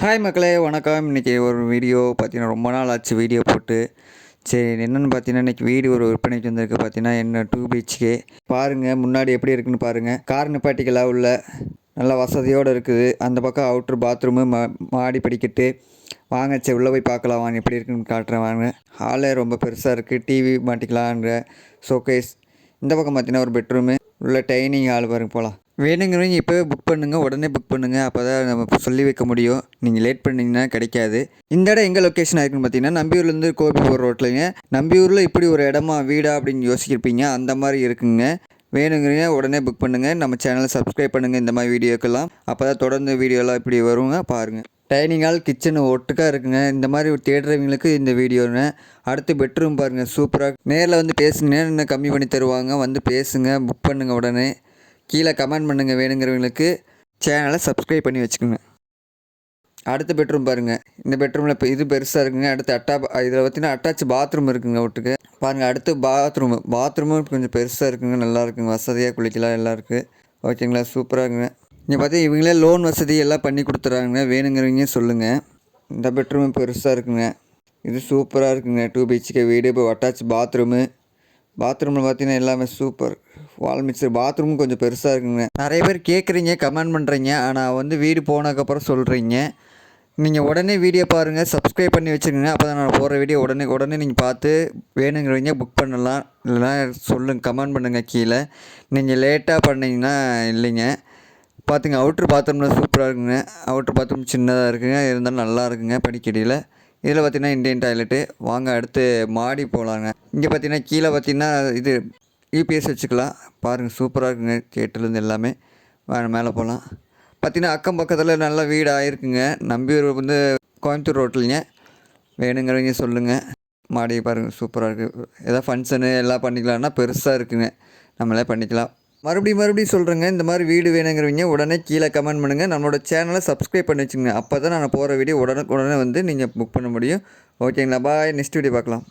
Hi மக்களே, வணக்கம். இன்றைக்கி ஒரு வீடியோ பார்த்தீங்கன்னா ரொம்ப நாள் ஆச்சு வீடியோ போட்டு. சரி, என்னென்னு பார்த்தீங்கன்னா இன்றைக்கி வீடு ஒரு விற்பனைக்கு வந்திருக்கு. பார்த்தீங்கன்னா என்ன 2 பிஹெச்கே பாருங்கள். முன்னாடி எப்படி இருக்குன்னு பாருங்கள். கார் நிப்பாட்டிக்கலாம் உள்ள நல்லா வசதியோடு இருக்குது. அந்த பக்கம் அவுட்ரு பாத்ரூமு, மாடி படிக்கட்டு. வாங்க சரி உள்ளே போய் பார்க்கலாம். வாங்க எப்படி இருக்குன்னு காட்டுறேன் வாங்க. ஹாலே ரொம்ப பெருசாக இருக்குது. டிவி மாட்டிக்கலான்ற ஷோகேஸ். இந்த பக்கம் பார்த்தீங்கன்னா ஒரு பெட்ரூமு உள்ள டைனிங் ஹால் பாருங்க. போகலாம். வேணுங்கிறவங்க இப்போவே புக் பண்ணுங்கள், உடனே புக் பண்ணுங்கள். அப்போ தான் நம்ம சொல்லி வைக்க முடியும். நீங்கள் லேட் பண்ணிங்கன்னா கிடைக்காது. இந்த இடம் எங்கே லொக்கேஷன் ஆயிருக்குன்னு பார்த்தீங்கன்னா நம்பியூர்லேருந்து கோபி போகிற ரோட்லைங்க. நம்பியூரில் இப்படி ஒரு இடமா வீடா அப்படின்னு யோசிச்சிருப்பீங்க. அந்த மாதிரி இருக்குங்க. வேணுங்கிறீங்க உடனே புக் பண்ணுங்கள். நம்ம சேனலை சப்ஸ்கிரைப் பண்ணுங்கள் இந்த மாதிரி வீடியோக்கெல்லாம். அப்போ தான் தொடர்ந்து வீடியோலாம் இப்படி வருங்க பாருங்கள். டைனிங் ஹால், கிச்சன் ஒட்டுக்காக இருக்குங்க. இந்த மாதிரி தேடுறவங்களுக்கு இந்த வீடியோங்க. அடுத்து பெட்ரூம் பாருங்கள், சூப்பராக. நேரில் வந்து பேசுங்க, இன்னும் கம்மி பண்ணி தருவாங்க. வந்து பேசுங்க, புக் பண்ணுங்கள் உடனே. கீழே கமெண்ட் பண்ணுங்கள். வேணுங்கிறவங்களுக்கு சேனலை சப்ஸ்கிரைப் பண்ணி வச்சுக்கோங்க. அடுத்த பெட்ரூம் பாருங்கள். இந்த பெட்ரூமில் இப்போ இது பெருசாக இருக்குங்க. அடுத்து இதில் பார்த்தீங்கன்னா அட்டாச் பாத்ரூம் இருக்குங்க ஒட்டுக்கு பாருங்கள். அடுத்து பாத்ரூமும் கொஞ்சம் பெருசாக இருக்குங்க. நல்லா இருக்குங்க, வசதியாக குளிக்கலாம் எல்லாம் இருக்குது. ஓகேங்களா, சூப்பராக இருக்குங்க. இங்கே பார்த்தீங்கன்னா இவங்களே லோன் வசதி எல்லாம் பண்ணி கொடுத்துட்றாங்க. வேணுங்கிறவங்க சொல்லுங்கள். இந்த பெட்ரூம் பெருசாக இருக்குங்க. இது சூப்பராக இருக்குங்க. 2 பிஹெச்கே வீடு. இப்போ அட்டாச் பாத்ரூமில் பார்த்தீங்கன்னா எல்லாமே சூப்பர். வால் மிக்சர். பாத்ரூமும் கொஞ்சம் பெருசாக இருக்குங்க. நிறைய பேர் கேட்குறீங்க, கமெண்ட் பண்ணுறீங்க. ஆனால் வந்து வீடு போனதுக்கப்புறம் சொல்கிறீங்க. நீங்கள் உடனே வீடியோ பாருங்கள், சப்ஸ்கிரைப் பண்ணி வச்சுக்கோங்க. அப்போ தான் நான் போகிற வீடியோ உடனே நீங்கள் பார்த்து வேணுங்கிறவங்க புக் பண்ணலாம். இல்லைனா சொல்லுங்கள், கமெண்ட் பண்ணுங்கள் கீழே. நீங்கள் லேட்டாக பண்ணிங்கன்னா இல்லைங்க. பார்த்துங்க, அவுட்ரு பாத்ரூமில் சூப்பராக இருக்குங்க. அவுட்ரு பாத்ரூம் சின்னதாக இருக்குங்க, இருந்தாலும் நல்லா இருக்குங்க. படிக்கடியில் இதில் பார்த்திங்கன்னா இண்டியன் டாய்லெட்டு. வாங்க அடுத்து மாடி போகலாங்க. இங்கே பார்த்திங்கன்னா கீழே பார்த்திங்கன்னா இது யூபிஎஸ் வச்சுக்கலாம். பாருங்கள், சூப்பராக இருக்குங்க. கேட்டுலேருந்து எல்லாமே. மேலே போகலாம். பார்த்திங்கன்னா அக்கம் பக்கத்தில் நல்லா வீடு ஆகிருக்குங்க. நம்பியூர் வந்து கோயம்புத்தூர் ரோட்லிங்க. வேணுங்கிறவங்க சொல்லுங்கள். மாடி பாருங்கள், சூப்பராக இருக்குது. எதாவது ஃபங்க்ஷனு எல்லாம் பண்ணிக்கலாம்னா பெருசாக இருக்குங்க. நம்மளே பண்ணிக்கலாம். மறுபடியும் சொல்கிறேங்க. இந்த மாதிரி வீடு வேணுங்கிறவங்க உடனே கீழே கமெண்ட் பண்ணுங்கள். நம்மளோட சேனலை சப்ஸ்கிரைப் பண்ணி வச்சுங்க. அப்போ தான் நான் போகிற வீடியோ உடனே வந்து நீங்கள் புக் பண்ண முடியும். ஓகேங்களா, பாய். நெக்ஸ்ட் வீடியோ பார்க்கலாம்.